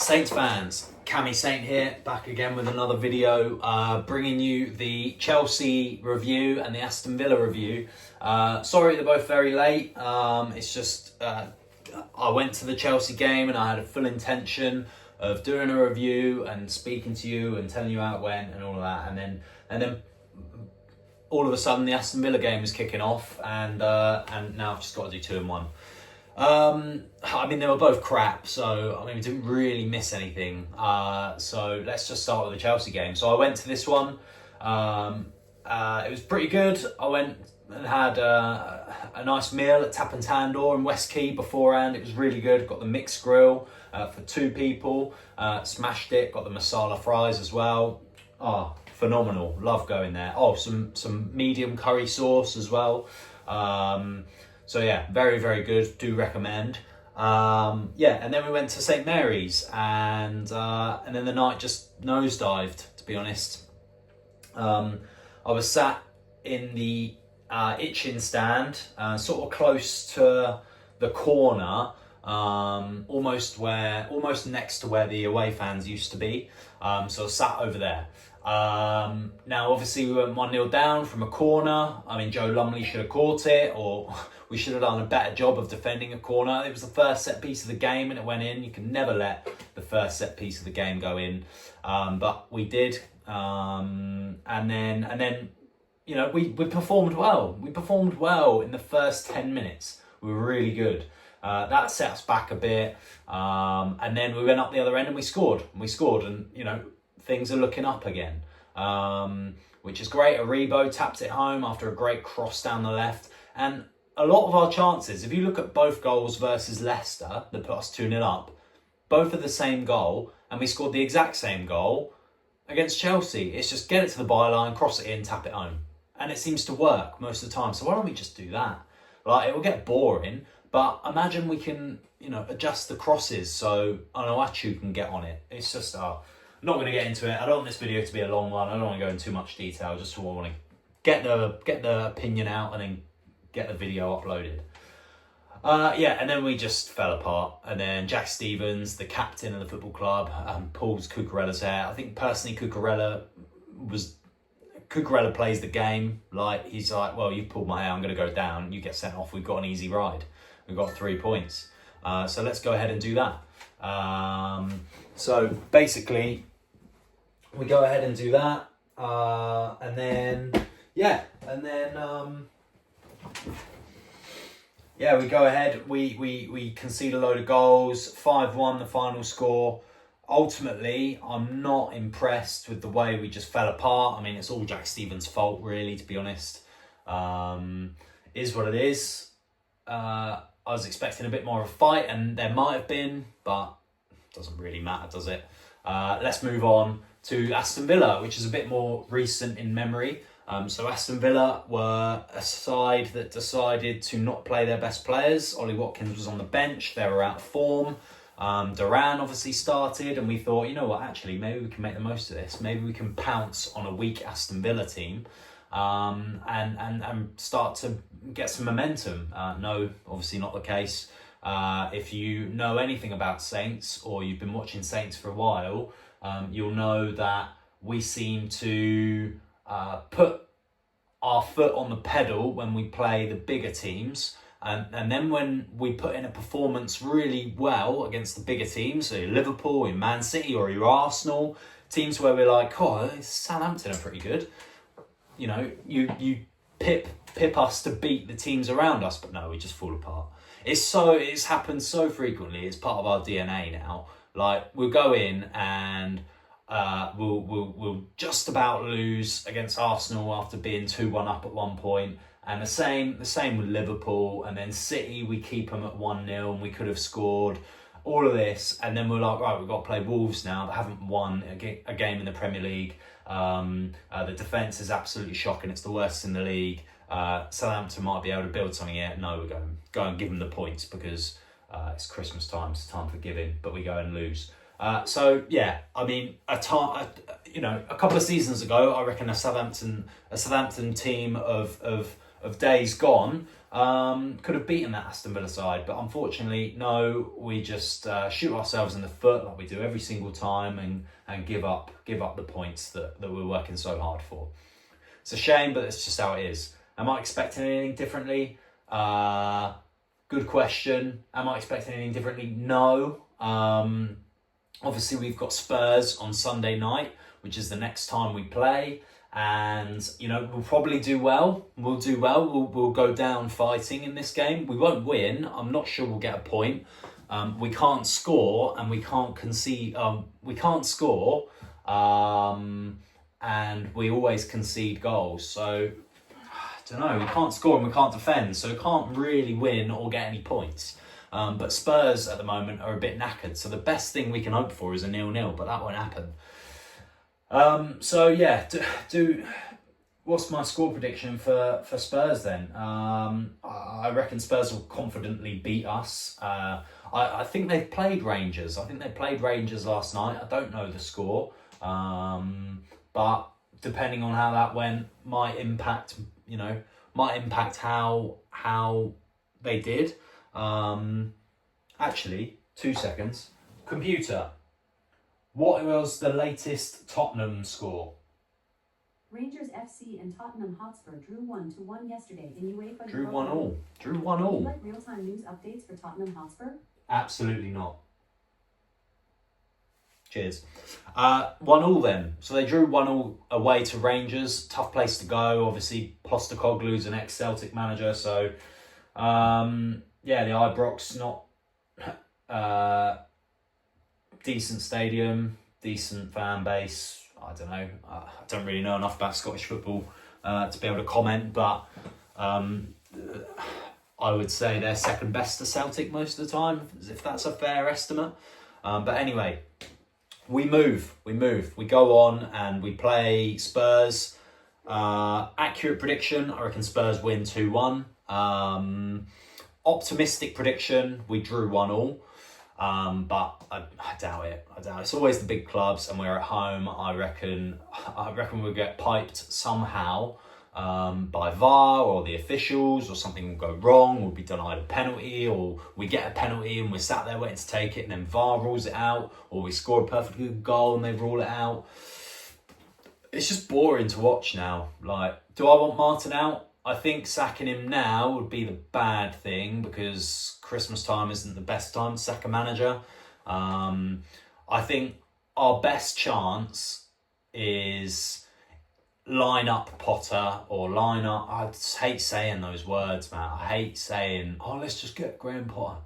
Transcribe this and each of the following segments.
Saints fans, Cammy Saint here, back again with another video, bringing you the Chelsea review and the Aston Villa review. Sorry they're both very late, it's just I went to the Chelsea game and I had a full intention of doing a review and speaking to you and telling you how it went and all of that, and then all of a sudden the Aston Villa game was kicking off, and now I've just got to do two in one. I mean, they were both crap, so I mean, we didn't really miss anything. So let's just start with the Chelsea game. So I went to this one. It was pretty good. I went and had a nice meal at Tap and Tandor in West Quay beforehand. It was really good. Got the mixed grill for two people. Smashed it. Got the masala fries as well. Phenomenal. Love going there. Some medium curry sauce as well. So yeah, very, very good. Do recommend. And then we went to St Mary's, and then the night just nosedived, to be honest. I was sat in the itching stand, sort of close to the corner, almost next to where the away fans used to be. So I was sat over there. Now, obviously, we went 1-0 down from a corner. I mean, Joe Lumley should have caught it, or we should have done a better job of defending a corner. It was the first set piece of the game and it went in. You can never let the first set piece of the game go in. But we did. And then, you know, we performed well. We performed well in the first 10 minutes. We were really good. That set us back a bit. And then we went up the other end and we scored. And, you know, things are looking up again, which is great. Aribo tapped it home after a great cross down the left. And a lot of our chances, if you look at both goals versus Leicester that put us 2-0 up, both are the same goal, and we scored the exact same goal against Chelsea. It's just get it to the byline, cross it in, tap it home. And it seems to work most of the time. So why don't we just do that? Like, it will get boring, but imagine we can, you know, adjust the crosses so Onuachu can get on it. It's just, I'm not going to get into it. I don't want this video to be a long one. I don't want to go into too much detail. I just want to get the opinion out and then get the video uploaded. And then we just fell apart. And then Jack Stevens, the captain of the football club, pulls Cucurella's hair. I think personally Cucurella plays the game. Like, he's like, well, you've pulled my hair, I'm going to go down. You get sent off. We've got an easy ride. We've got 3 points. So let's go ahead and do that. So basically, we go ahead and do that. We go ahead, we concede a load of goals, 5-1 the final score. Ultimately, I'm not impressed with the way we just fell apart. I mean, it's all Jack Stevens' fault, really, to be honest. Is what it is. I was expecting a bit more of a fight, and there might have been, but it doesn't really matter, does it? Let's move on to Aston Villa, which is a bit more recent in memory. So Aston Villa were a side that decided to not play their best players. Ollie Watkins was on the bench. They were out of form. Duran obviously started, and we thought, you know what, actually, maybe we can make the most of this. Maybe we can pounce on a weak Aston Villa team and start to get some momentum. No, obviously not the case. If you know anything about Saints, or you've been watching Saints for a while, you'll know that we seem to put our foot on the pedal when we play the bigger teams, and then when we put in a performance really well against the bigger teams, so Liverpool, or Man City, or your Arsenal, teams where we're like, oh, Southampton are pretty good. You know, you pip us to beat the teams around us, but no, we just fall apart. It's happened so frequently. It's part of our DNA now. Like, we'll go in and we'll just about lose against Arsenal after being 2-1 up at one point, and the same with Liverpool, and then City, we keep them at 1-0 and we could have scored. All of this, and then we're like, right, we've got to play Wolves now. They haven't won a game in the Premier League. The defence is absolutely shocking. It's the worst in the league. Southampton might be able to build something here. No, we're go and give them the points because it's Christmas time. It's time for giving, but we go and lose. So yeah, I mean, a couple of seasons ago, I reckon a Southampton team of of days gone, could have beaten that Aston Villa side. But unfortunately, no, we just shoot ourselves in the foot like we do every single time and give up the points that we're working so hard for. It's a shame, but it's just how it is. Am I expecting anything differently? Good question. Am I expecting anything differently? No. Obviously, we've got Spurs on Sunday night, which is the next time we play. And, you know, we'll probably do well. We'll do well. We'll go down fighting in this game. We won't win. I'm not sure we'll get a point. We can't score and we can't concede. We can't score and we always concede goals. So, I don't know. We can't score and we can't defend. So we can't really win or get any points. But Spurs at the moment are a bit knackered. So the best thing we can hope for is a 0-0, but that won't happen. So yeah, what's my score prediction for Spurs then? I reckon Spurs will confidently beat us. I think they've played Rangers. I think they played Rangers last night. I don't know the score, but depending on how that went, might impact how they did. Actually, 2 seconds. Computer. What was the latest Tottenham score? Rangers FC and Tottenham Hotspur drew 1-1 yesterday in UEFA. Drew 1-1. Drew 1-1. Would you like real-time news updates for Tottenham Hotspur? Absolutely not. Cheers. 1-1 then. So they drew 1-1 away to Rangers. Tough place to go. Obviously, Postecoglou's an ex-Celtic manager, so the Ibrox not. Decent stadium, decent fan base. I don't know. I don't really know enough about Scottish football to be able to comment, but I would say they're second best to Celtic most of the time, if that's a fair estimate. But anyway, we move. We go on and we play Spurs. Accurate prediction, I reckon Spurs win 2-1. Optimistic prediction, we drew 1-1. But I doubt it. It's always the big clubs, and we're at home. I reckon we'll get piped somehow by VAR or the officials, or something will go wrong. We'll be denied a penalty, or we get a penalty and we're sat there waiting to take it, and then VAR rules it out, or we score a perfectly good goal and they rule it out. It's just boring to watch now. Like, do I want Martin out? I think sacking him now would be the bad thing, because Christmas time isn't the best time to sack a manager. I think our best chance is line up Potter or line up... I just hate saying those words, man. I hate saying, let's just get Graham Potter.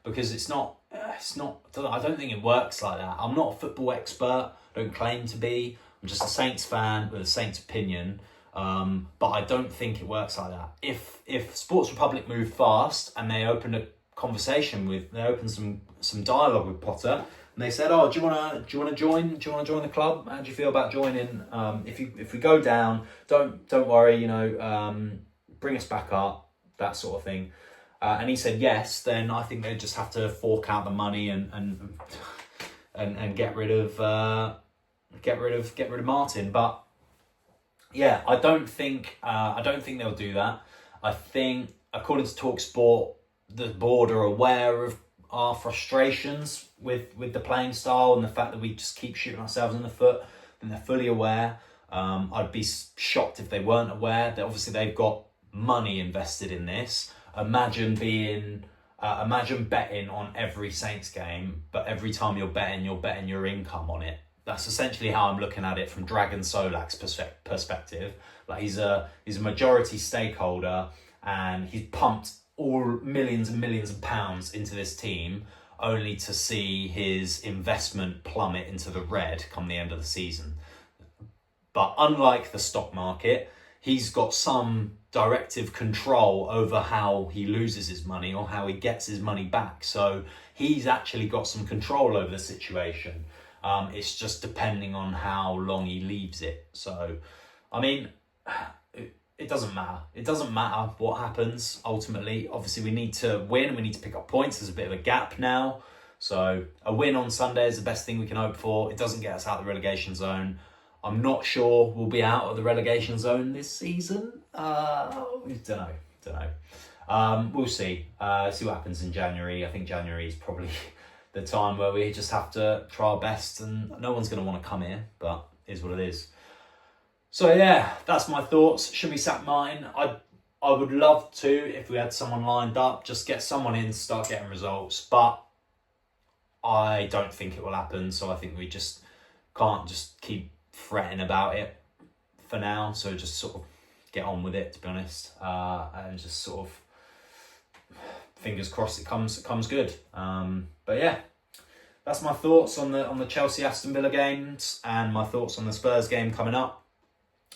Because it's not... I don't think it works like that. I'm not a football expert. I don't claim to be. I'm just a Saints fan with a Saints opinion. But I don't think it works like that. If Sports Republic moved fast and they opened a conversation they opened some dialogue with Potter, and they said, do you want to join the club? How do you feel about joining? If we go down, don't worry, bring us back up, that sort of thing. And he said yes. Then I think they just have to fork out the money and get rid of Martin. But yeah, I don't think they'll do that. I think, according to TalkSport, the board are aware of our frustrations with the playing style and the fact that we just keep shooting ourselves in the foot. And they're fully aware. I'd be shocked if they weren't aware. That obviously they've got money invested in this. Imagine betting on every Saints game, but every time you're betting your income on it. That's essentially how I'm looking at it from Dragon Solak's perspective. Like, he's a majority stakeholder, and he's pumped all millions and millions of pounds into this team, only to see his investment plummet into the red come the end of the season. But unlike the stock market, he's got some directive control over how he loses his money or how he gets his money back. So he's actually got some control over the situation. It's just depending on how long he leaves it. So, I mean, it doesn't matter. It doesn't matter what happens ultimately. Obviously, we need to win. We need to pick up points. There's a bit of a gap now. So a win on Sunday is the best thing we can hope for. It doesn't get us out of the relegation zone. I'm not sure we'll be out of the relegation zone this season. Don't know. We'll see. See what happens in January. I think January is probably the time where we just have to try our best, and no one's going to want to come here, but it is what it is. So yeah, that's my thoughts. Should we sack Martin? I would love to, if we had someone lined up, just get someone in, start getting results, but I don't think it will happen. So I think we just can't just keep fretting about it for now. So just sort of get on with it, to be honest, and just sort of fingers crossed it comes good. But yeah, that's my thoughts on the Chelsea Aston Villa games and my thoughts on the Spurs game coming up.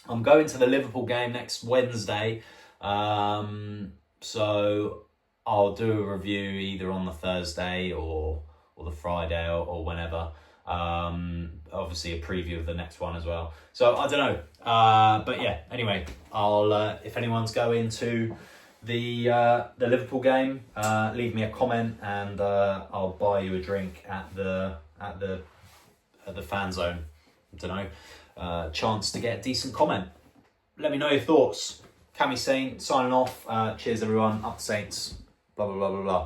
I'm going to the Liverpool game next Wednesday, so I'll do a review either on the Thursday or the Friday or whenever. Obviously a preview of the next one as well. So I don't know, but yeah. Anyway, I'll if anyone's going to the Liverpool game, leave me a comment and I'll buy you a drink at the fan zone. I don't know, chance to get a decent comment. Let me know your thoughts. Cammy Saint signing off. Cheers everyone. Up Saints. Blah blah blah blah blah.